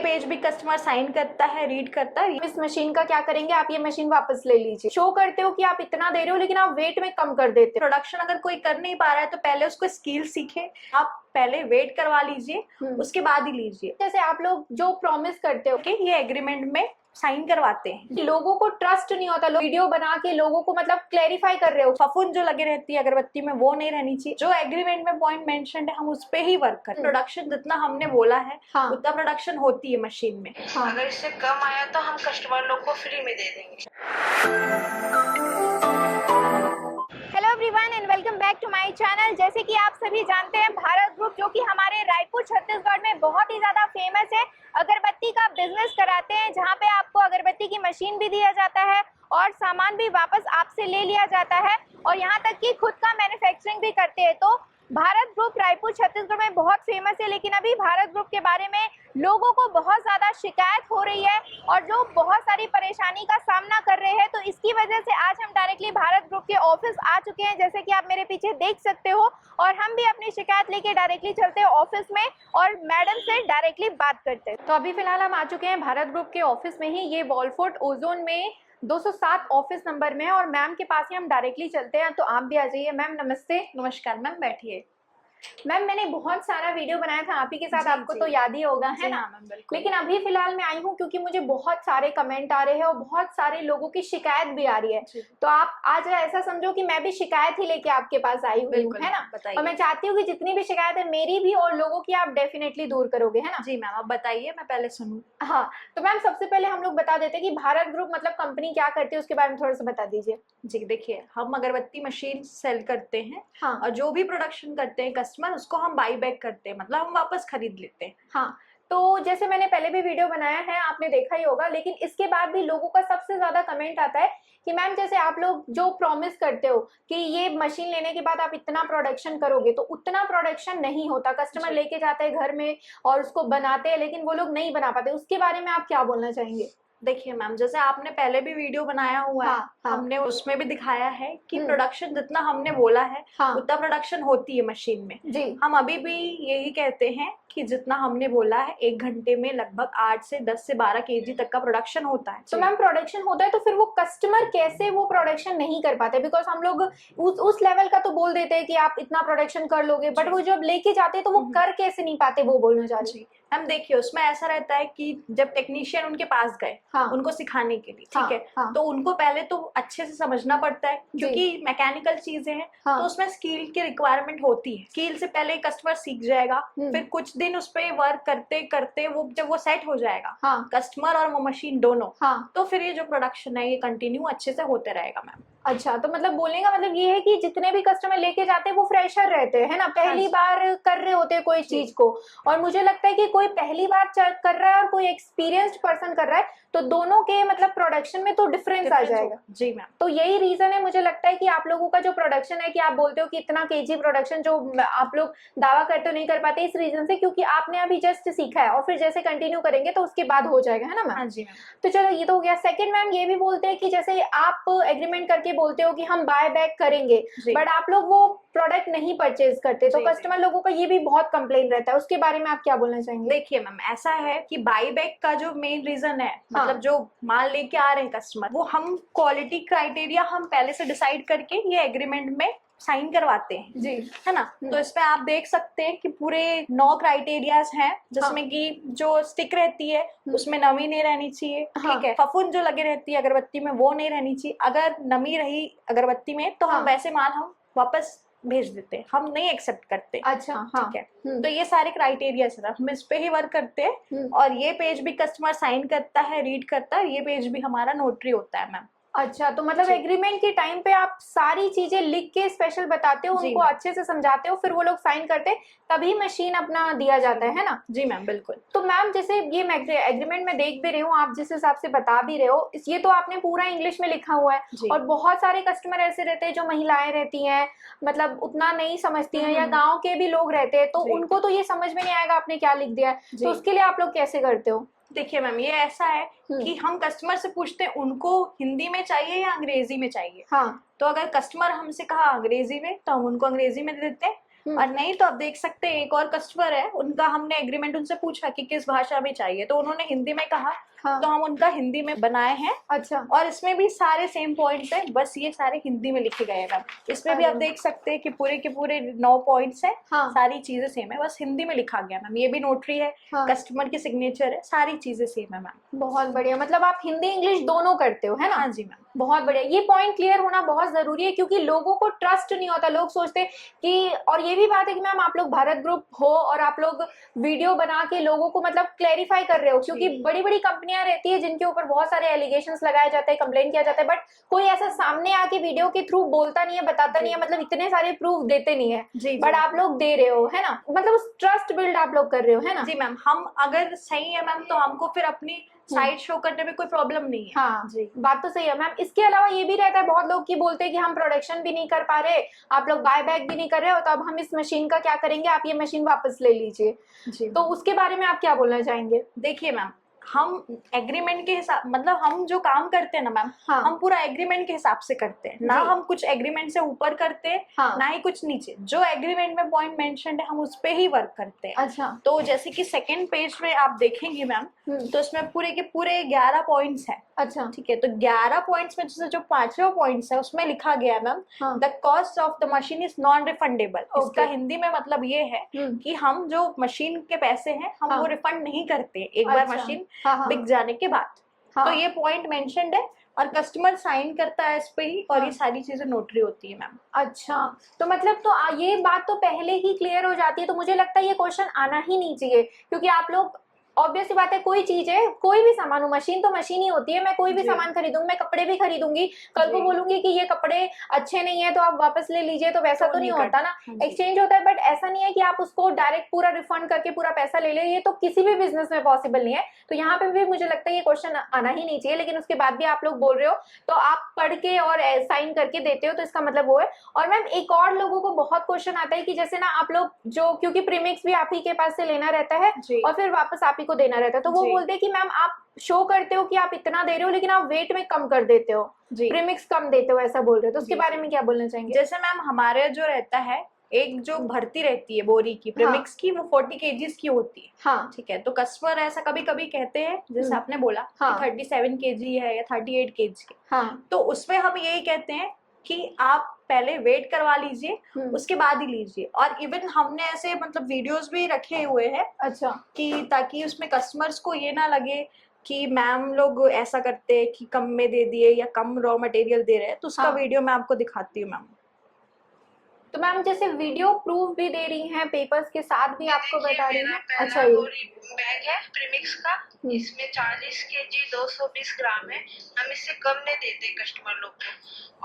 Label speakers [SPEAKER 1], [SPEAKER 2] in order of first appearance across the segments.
[SPEAKER 1] Page भी customer sign करता है, रीड करता है। इस मशीन का क्या करेंगे, आप ये मशीन वापस ले लीजिए। शो करते हो कि आप इतना दे रहे हो लेकिन आप वेट में कम कर देते हो। प्रोडक्शन अगर कोई कर नहीं पा रहा है तो पहले उसको स्किल सीखे, आप पहले वेट करवा लीजिए, उसके बाद ही लीजिए। जैसे आप लोग जो प्रॉमिस करते हो कि ये एग्रीमेंट में साइन करवाते हैं, लोगों को ट्रस्ट नहीं होता। लोग वीडियो बना के लोगों को मतलब क्लेरिफाई कर रहे हो, फफूंद जो लगे रहती है अगरबत्ती में वो नहीं रहनी चाहिए। जो एग्रीमेंट में पॉइंट मेंशन है हम उस पे ही वर्क करें। प्रोडक्शन जितना हमने बोला है उतना प्रोडक्शन होती है मशीन में।
[SPEAKER 2] अगर इससे कम आया तो हम कस्टमर लोग को फ्री में दे देंगे।
[SPEAKER 3] Hello everyone and welcome back to my channel. जैसे कि आप सभी जानते हैं, भारत ग्रुप जो कि हमारे रायपुर छत्तीसगढ़ में बहुत ही ज़्यादा फेमस है, अगरबत्ती का बिजनेस कराते हैं, जहां पे आपको अगरबत्ती की मशीन भी दिया जाता है और सामान भी वापस आपसे ले लिया जाता है और यहां तक कि खुद का मैन्युफैक्चरिंग भी करते हैं। तो भारत ग्रुप रायपुर छत्तीसगढ़ में बहुत फेमस है, लेकिन अभी भारत ग्रुप के बारे में लोगों को बहुत ज़्यादा शिकायत हो रही है और जो बहुत सारी परेशानी का सामना कर रहे हैं। तो इसकी वजह से आज हम डायरेक्टली भारत ग्रुप के ऑफिस आ चुके हैं, जैसे कि आप मेरे पीछे देख सकते हो, और हम भी अपनी शिकायत लेके डायरेक्टली चलते हैं ऑफिस में और मैडम से डायरेक्टली बात करते हैं। तो अभी फिलहाल हम आ चुके हैं भारत ग्रुप के ऑफिस में ही, ये वॉलफोर्ट ओजोन में 207 ऑफिस नंबर में है और मैम के पास ही हम डायरेक्टली चलते हैं। तो आप भी आ जाइए। मैम नमस्ते।
[SPEAKER 1] नमस्कार मैम, बैठिए।
[SPEAKER 3] मैम मैंने बहुत सारा वीडियो बनाया था आप ही के साथ, आपको तो याद ही होगा, है ना? लेकिन अभी फिलहाल मैं आई हूँ क्योंकि मुझे बहुत सारे कमेंट आ रहे हैं और बहुत सारे लोगों की शिकायत भी आ रही है। तो आप आज ऐसा समझो कि मैं भी शिकायत ही लेके आपके पास आई हुई हूँ, है ना? और मैं चाहती हूँ कि जितनी भी शिकायत है मेरी भी और लोगों की, आप डेफिनेटली दूर करोगे, है ना?
[SPEAKER 1] जी मैम, आप बताइए, मैं पहले सुनूं।
[SPEAKER 3] हाँ, तो मैम सबसे पहले हम लोग बता देते हैं कि भारत ग्रुप मतलब कंपनी क्या करती है, उसके बारे में थोड़ा सा बता दीजिए।
[SPEAKER 1] जी देखिए, हम अगरबत्ती मशीन सेल करते हैं।
[SPEAKER 3] हाँ।
[SPEAKER 1] और जो भी प्रोडक्शन करते हैं कस्टमर, उसको हम बाई बैक करते हैं, मतलब हम वापस खरीद लेते हैं।
[SPEAKER 3] हाँ, तो जैसे मैंने पहले भी वीडियो बनाया है, आपने देखा ही होगा, लेकिन इसके बाद भी लोगों का सबसे ज्यादा कमेंट आता है कि मैम जैसे आप लोग जो प्रॉमिस करते हो कि ये मशीन लेने के बाद आप इतना प्रोडक्शन करोगे, तो उतना प्रोडक्शन नहीं होता। कस्टमर लेके जाते हैं घर में और उसको बनाते हैं, लेकिन वो लोग नहीं बना पाते। उसके बारे में आप क्या बोलना चाहेंगे?
[SPEAKER 1] देखिए मैम, जैसे आपने पहले भी वीडियो बनाया हुआ है, हमने उसमें भी दिखाया है कि प्रोडक्शन जितना हमने बोला है उतना प्रोडक्शन होती है मशीन में।
[SPEAKER 3] जी।
[SPEAKER 1] हम अभी भी यही कहते हैं कि जितना हमने बोला है, 1 घंटे में लगभग 8 से 10 से 12 केजी तक का प्रोडक्शन होता है।
[SPEAKER 3] तो मैम प्रोडक्शन होता है, तो फिर वो कस्टमर कैसे वो प्रोडक्शन नहीं कर पाते? बिकॉज हम लोग उस लेवल का तो बोल देते हैं कि आप इतना प्रोडक्शन कर लोगे, बट वो जब लेके जाते हैं तो वो कर कैसे नहीं पाते, वो बोलना चाह रही।
[SPEAKER 1] हम देखिए, उसमें ऐसा रहता है कि जब टेक्नीशियन उनके पास गए उनको सिखाने के लिए, ठीक है, तो उनको पहले तो अच्छे से समझना पड़ता है, क्योंकि मैकेनिकल चीजें हैं, तो उसमें स्किल की रिक्वायरमेंट होती है। स्किल से पहले कस्टमर सीख जाएगा, फिर कुछ दिन उस पर वर्क करते करते वो जब वो सेट हो जाएगा, कस्टमर और वो मशीन दोनों, तो फिर ये जो प्रोडक्शन है ये कंटिन्यू अच्छे से होते रहेगा मैम।
[SPEAKER 3] अच्छा, तो मतलब बोलने का मतलब ये है कि जितने भी कस्टमर लेके जाते हैं वो फ्रेशर रहते हैं, ना? पहली बार कर रहे होते हैं कोई चीज को, और मुझे लगता है कि कोई पहली बार कर रहा है और कोई एक्सपीरियंस्ड पर्सन कर रहा है, तो दोनों के मतलब प्रोडक्शन में तो डिफरेंस आ जाएगा।
[SPEAKER 1] जी मैम।
[SPEAKER 3] तो यही रीजन है, मुझे लगता है कि आप लोगों का जो प्रोडक्शन है, कि आप बोलते हो कि इतना केजी प्रोडक्शन जो आप लोग दावा करते हो नहीं कर पाते, इस रीजन से क्योंकि आपने अभी जस्ट सीखा है और फिर जैसे कंटिन्यू करेंगे तो उसके बाद हो जाएगा, है ना मैम?
[SPEAKER 1] हाँ जी मैम।
[SPEAKER 3] तो चलो ये तो हो गया। सेकंड मैम ये भी बोलते हैं कि जैसे आप एग्रीमेंट करके बोलते हो कि हम बाय बैक करेंगे, बट आप लोग वो प्रोडक्ट नहीं परचेज करते, तो कस्टमर लोगों का ये भी बहुत कंप्लेन रहता है। उसके बारे में आप क्या बोलना चाहेंगे?
[SPEAKER 1] देखिए मैम, ऐसा है कि बाई बैक का जो मेन रीजन है, मतलब जो माल लेके आ रहे हैं कस्टमर, वो हम क्वालिटी क्राइटेरिया हम पहले से डिसाइड करके ये एग्रीमेंट में साइन करवाते हैं, जी, है ना? तो इसमें आप देख सकते हैं कि पूरे 9 क्राइटेरियाज हैं, जिसमें कि जो स्टिक रहती है उसमें नमी नहीं रहनी चाहिए, ठीक है, फफूंद जो लगे रहती है अगरबत्ती में वो नहीं रहनी चाहिए। अगर नमी रही अगरबत्ती में तो हम वैसे माल हम वापस भेज देते हैं, हम नहीं एक्सेप्ट करते।
[SPEAKER 3] अच्छा,
[SPEAKER 1] ठीक है। तो ये सारे क्राइटेरिया हम इस पे ही वर्क करते हैं और ये पेज भी कस्टमर साइन करता है, रीड करता है, ये पेज भी हमारा नोटरी होता है मैम।
[SPEAKER 3] अच्छा, तो मतलब एग्रीमेंट के टाइम पे आप सारी चीजें लिख के स्पेशल बताते हो, उनको अच्छे से समझाते हो, फिर वो लोग साइन करते हैं, तभी मशीन अपना दिया जाता है ना?
[SPEAKER 1] जी मैम, बिल्कुल।
[SPEAKER 3] तो मैम जैसे ये एग्रीमेंट में देख भी रही हूँ, आप जिस हिसाब से बता भी रहे हो, ये तो आपने पूरा इंग्लिश में लिखा हुआ है, और बहुत सारे कस्टमर ऐसे रहते हैं जो महिलाएं रहती हैं, मतलब उतना नहीं समझती हैं, या गाँव के भी लोग रहते हैं, तो उनको तो ये समझ में नहीं आएगा आपने क्या लिख दिया है, तो उसके लिए आप लोग कैसे करते हो?
[SPEAKER 1] देखिए मैम, ये ऐसा है कि हम कस्टमर से पूछते हैं उनको हिंदी में चाहिए या अंग्रेजी में चाहिए। तो अगर कस्टमर हमसे कहा अंग्रेजी में, तो हम उनको अंग्रेजी में दे देते हैं। और नहीं तो आप देख सकते हैं एक और कस्टमर है, उनका हमने एग्रीमेंट उनसे पूछा कि किस भाषा में चाहिए, तो उन्होंने हिंदी में कहा।
[SPEAKER 3] हाँ।
[SPEAKER 1] तो हम उनका हिंदी में बनाए हैं।
[SPEAKER 3] अच्छा।
[SPEAKER 1] और इसमें भी सारे सेम पॉइंट्स हैं, बस ये सारे हिंदी में लिखे गए हैं मैम। इसमें भी आप देख सकते हैं कि पूरे के पूरे 9 पॉइंट्स हैं।
[SPEAKER 3] हाँ।
[SPEAKER 1] सारी चीजें सेम है, बस हिंदी में लिखा गया मैम। ये भी नोटरी है,
[SPEAKER 3] हाँ।
[SPEAKER 1] कस्टमर की सिग्नेचर है, सारी चीजें सेम है मैम।
[SPEAKER 3] बहुत बढ़िया, मतलब आप हिंदी इंग्लिश दोनों करते हो, है ना?
[SPEAKER 1] हाँ जी मैम।
[SPEAKER 3] बहुत बढ़िया, ये पॉइंट क्लियर होना बहुत जरूरी है क्योंकि लोगों को ट्रस्ट नहीं होता। लोग सोचते कि, और ये भी बात है कि मैम आप लोग भारत ग्रुप हो और आप लोग वीडियो बना के लोगों को मतलब क्लेरिफाई कर रहे हो, क्योंकि बड़ी बड़ी कंपनियां रहती है जिनके ऊपर बहुत सारे एलिगेशंस लगाए जाते हैं, कंप्लेन किया जाता है, बट कोई ऐसा सामने आके वीडियो के थ्रू बोलता नहीं है, बताता नहीं है, मतलब इतने सारे प्रूफ देते नहीं है।
[SPEAKER 1] जी,
[SPEAKER 3] बट आप लोग दे रहे हो, है ना? मतलब उस ट्रस्ट बिल्ड आप लोग कर रहे हो, है ना?
[SPEAKER 1] जी मैम, हम अगर सही है मैम तो हमको फिर अपनी साइट शो करने में कोई प्रॉब्लम नहीं है।
[SPEAKER 3] हाँ
[SPEAKER 1] जी,
[SPEAKER 3] बात तो सही है मैम। इसके अलावा ये भी रहता है, बहुत लोग की बोलते हैं कि हम प्रोडक्शन भी नहीं कर पा रहे, आप लोग बाय बैक भी नहीं कर रहे हो, तो अब हम इस मशीन का क्या करेंगे, आप ये मशीन वापस ले लीजिए।
[SPEAKER 1] जी।
[SPEAKER 3] तो उसके बारे में आप क्या बोलना चाहेंगे?
[SPEAKER 1] देखिए मैम, हम एग्रीमेंट के हिसाब, मतलब हम जो काम करते हैं ना मैम,
[SPEAKER 3] हाँ।
[SPEAKER 1] हम पूरा एग्रीमेंट के हिसाब से करते हैं ना।
[SPEAKER 3] जी।
[SPEAKER 1] हम कुछ एग्रीमेंट से ऊपर करते हैं,
[SPEAKER 3] हाँ।
[SPEAKER 1] ना ही कुछ नीचे। जो एग्रीमेंट में पॉइंट मेंशन्ड है हम उस पे ही वर्क करते हैं।
[SPEAKER 3] अच्छा।
[SPEAKER 1] तो जैसे कि सेकंड पेज में आप देखेंगे मैम, तो इसमें पूरे के पूरे 11 पॉइंट्स हैं।
[SPEAKER 3] अच्छा।
[SPEAKER 1] ठीक है, तो 11 पॉइंट्स में जैसे जो 5वां पॉइंट्स है उसमें लिखा गया मैम,
[SPEAKER 3] हाँ।
[SPEAKER 1] The cost of the machine is non refundable. इसका
[SPEAKER 3] Okay.
[SPEAKER 1] हिंदी में मतलब ये है कि हम जो मशीन के पैसे हैं हम
[SPEAKER 3] हाँ।
[SPEAKER 1] वो रिफंड नहीं करते एक बार
[SPEAKER 3] अच्छा।
[SPEAKER 1] मशीन
[SPEAKER 3] हाँ, हाँ।
[SPEAKER 1] बिक जाने के बाद।
[SPEAKER 3] हाँ।
[SPEAKER 1] तो ये पॉइंट मेंशन्ड है और कस्टमर साइन करता है इस पे ही, और
[SPEAKER 3] हाँ।
[SPEAKER 1] ये सारी चीजें नोटरी होती है मैम।
[SPEAKER 3] अच्छा, तो मतलब तो ये बात तो पहले ही क्लियर हो जाती है, तो मुझे लगता है ये क्वेश्चन आना ही नहीं चाहिए, क्योंकि आप लोग ऑब्वियस बात है, कोई चीज है, कोई भी सामान हो, मशीन तो मशीन ही होती है। मैं कोई भी
[SPEAKER 1] जी।
[SPEAKER 3] सामान खरीदूंगी, मैं कपड़े भी खरीदूंगी, कल को
[SPEAKER 1] जी।
[SPEAKER 3] बोलूंगी कि ये कपड़े अच्छे नहीं है तो आप वापस ले लीजिए, तो वैसा तो नहीं होता ना,
[SPEAKER 1] हाँ जी।
[SPEAKER 3] एक्सचेंज होता है। बट ऐसा नहीं है कि आप उसको डायरेक्ट पूरा रिफंड करके पूरा पैसा ले ले, ये तो किसी भी बिजनेस में पॉसिबल नहीं है। तो यहाँ पे भी मुझे लगता है ये क्वेश्चन आना ही नहीं चाहिए, लेकिन उसके बाद भी आप लोग बोल रहे हो, तो आप पढ़ के और साइन करके देते हो, तो इसका मतलब वो है। और मैम एक और लोगों को बहुत क्वेश्चन आता है कि जैसे ना आप लोग जो, क्योंकि प्रीमिक्स भी आप ही के पास से लेना रहता है
[SPEAKER 1] जी।
[SPEAKER 3] और फिर वापस आप ही को देना रहता है, तो वो
[SPEAKER 1] जी।
[SPEAKER 3] बोलते हैं कि मैम आप शो करते हो कि आप इतना दे रहे हो, लेकिन आप वेट में कम कर देते हो,
[SPEAKER 1] जी।
[SPEAKER 3] प्रीमिक्स कम देते हो, ऐसा बोल रहे हो। तो उसके
[SPEAKER 1] जी।
[SPEAKER 3] बारे में क्या बोलना चाहेंगे?
[SPEAKER 1] जैसे मैम हमारे जो रहता है, एक जो भर्ती रहती है बोरी की प्रीमिक्स की, वो 40 kgs की होती है।
[SPEAKER 3] हाँ।
[SPEAKER 1] ठीक है, तो कस्टमर ऐसा कभी कभी कहते हैं, जैसे आपने बोला
[SPEAKER 3] हाँ।
[SPEAKER 1] कि 37 kg है या 38 kg के,
[SPEAKER 3] हाँ।
[SPEAKER 1] तो उसमें हम यही कहते हैं कि आप पहले वेट करवा लीजिए, उसके बाद ही लीजिए। और इवन हमने ऐसे मतलब वीडियोस भी रखे हुए हैं
[SPEAKER 3] अच्छा,
[SPEAKER 1] कि ताकि उसमें कस्टमर्स को ये ना लगे कि मैम लोग ऐसा करते हैं कि कम में दे दिए या कम रॉ मटेरियल दे रहे हैं, तो उसका
[SPEAKER 3] हाँ।
[SPEAKER 1] वीडियो मैं आपको दिखाती हूँ मैम।
[SPEAKER 3] तो मैम जैसे वीडियो प्रूफ भी दे रही हैं, पेपर्स के साथ भी आपको बता रही हैं। अच्छा, ये
[SPEAKER 2] बैग है प्रीमिक्स का, इसमें 40 kg 220 ग्राम है। हम इससे कम नहीं देते कस्टमर लोग को,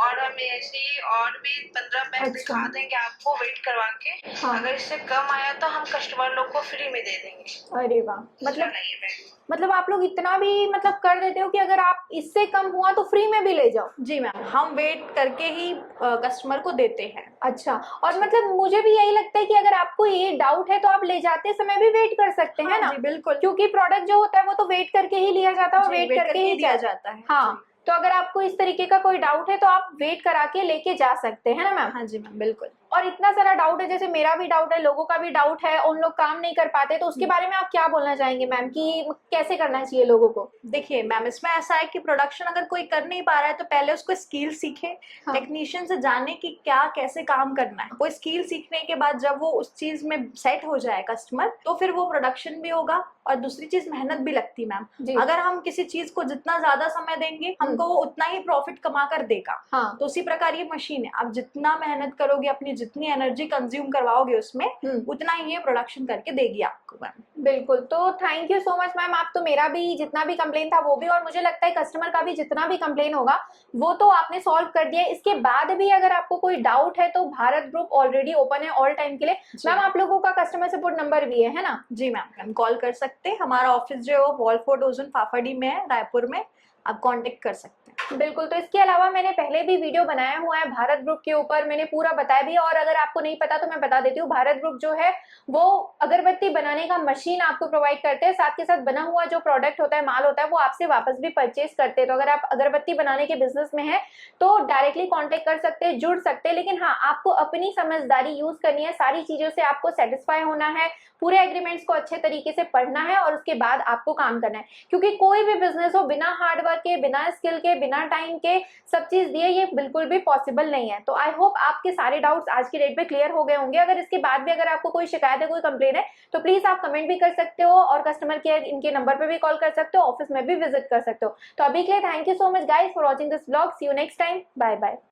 [SPEAKER 2] और हम ऐसे ही और भी 15 बैग
[SPEAKER 3] अच्छा।
[SPEAKER 2] दिखा देंगे आपको वेट करवा के।
[SPEAKER 3] हाँ।
[SPEAKER 2] अगर इससे कम आया तो हम कस्टमर लोग को फ्री में दे देंगे।
[SPEAKER 3] अरे वाह, मतलब
[SPEAKER 2] ये बैग
[SPEAKER 3] मतलब आप लोग इतना भी मतलब कर देते हो कि अगर आप इससे कम हुआ तो फ्री में भी ले जाओ।
[SPEAKER 1] जी मैम, हम वेट करके ही कस्टमर को देते हैं।
[SPEAKER 3] अच्छा, और मतलब मुझे भी यही लगता है कि अगर आपको ये डाउट है तो आप ले जाते समय भी वेट कर सकते हैं ना।
[SPEAKER 1] जी बिल्कुल,
[SPEAKER 3] क्योंकि प्रोडक्ट जो होता है वो तो वेट करके ही लिया जाता है और
[SPEAKER 1] जी,
[SPEAKER 3] वेट करके ही
[SPEAKER 1] दिया जाता है।
[SPEAKER 3] हाँ,
[SPEAKER 1] जी।
[SPEAKER 3] तो अगर आपको इस तरीके का कोई डाउट है तो आप वेट करा के लेके जा सकते हैं ना मैम।
[SPEAKER 1] हाँ जी मैम, बिल्कुल।
[SPEAKER 3] और इतना सारा डाउट है, जैसे मेरा भी डाउट है, लोगों का भी डाउट है, उन लोग काम नहीं कर पाते, तो उसके बारे में आप क्या बोलना चाहेंगे मैम कि कैसे करना चाहिए लोगों को?
[SPEAKER 1] देखिए मैम, इसमें ऐसा है कि प्रोडक्शन अगर कोई कर नहीं पा रहा है तो पहले उसको स्किल सीखे,
[SPEAKER 3] हाँ।
[SPEAKER 1] टेक्नीशियन से जाने कि क्या कैसे काम करना है। वो स्किल सीखने के बाद जब वो उस चीज में सेट हो जाए कस्टमर, तो फिर वो प्रोडक्शन भी होगा। और दूसरी चीज, मेहनत भी लगती मैम। अगर हम किसी चीज को जितना ज्यादा समय देंगे हमको वो उतना ही प्रॉफिट कमा कर देगा।
[SPEAKER 3] हाँ।
[SPEAKER 1] तो उसी प्रकार ये मशीन है, आप जितना मेहनत करोगे, अपनी जितनी एनर्जी कंज्यूम करवाओगे उसमें, उतना ही ये प्रोडक्शन करके देगी आपको मैम।
[SPEAKER 3] बिल्कुल, तो thank you so much ma'am. आप तो मेरा भी जितना भी कंप्लेन था वो भी, और मुझे लगता है कस्टमर का भी जितना भी कंप्लेन होगा वो तो आपने सॉल्व कर दिया है। इसके बाद भी अगर आपको कोई डाउट है तो भारत ग्रुप ऑलरेडी ओपन है ऑल टाइम के लिए। मैम आप लोगों का कस्टमर सपोर्ट नंबर भी है ना?
[SPEAKER 1] जी मैम, हम कॉल कर सकते हैं। हमारा ऑफिस जो है वो वॉलफोर्ड ओजोन फाफाडी में है, रायपुर में। आप कांटेक्ट कर सकते हैं। बिल्कुल, तो इसके अलावा मैंने पहले भी वीडियो बनाया हुआ है भारत ग्रुप के ऊपर, मैंने पूरा बताया भी है। और अगर आपको नहीं पता तो मैं बता देती हूँ, भारत ग्रुप जो है वो अगरबत्ती बनाने का मशीन आपको प्रोवाइड करते हैं, साथ के साथ बना हुआ जो प्रोडक्ट होता है, माल होता है, वो आपसे वापस भी परचेज करते हैं। तो अगर आप अगरबत्ती बनाने के बिजनेस में है तो डायरेक्टली कॉन्टेक्ट कर सकते हैं, जुड़ सकते हैं। लेकिन हाँ, आपको अपनी समझदारी यूज करनी है, सारी चीजों से आपको सेटिस्फाई होना है, पूरे एग्रीमेंट्स को अच्छे तरीके से पढ़ना है और उसके बाद आपको काम करना है। क्योंकि कोई भी बिजनेस हो बिना हार्डवर्क के, बिना स्किल के, बिना टाइम के सब चीज दिए ये बिल्कुल भी पॉसिबल नहीं है। तो आई होप आपके सारे डाउट्स आज की डेट पे क्लियर हो गए होंगे। अगर इसके बाद भी अगर आपको कोई शिकायत है, कोई कंप्लेन है, तो प्लीज आप कमेंट भी कर सकते हो और कस्टमर केयर इनके नंबर पे भी कॉल कर सकते हो, ऑफिस में भी विजिट कर सकते हो। तो अभी के लिए thank you so much guys for watching this vlog. See you next time, bye bye.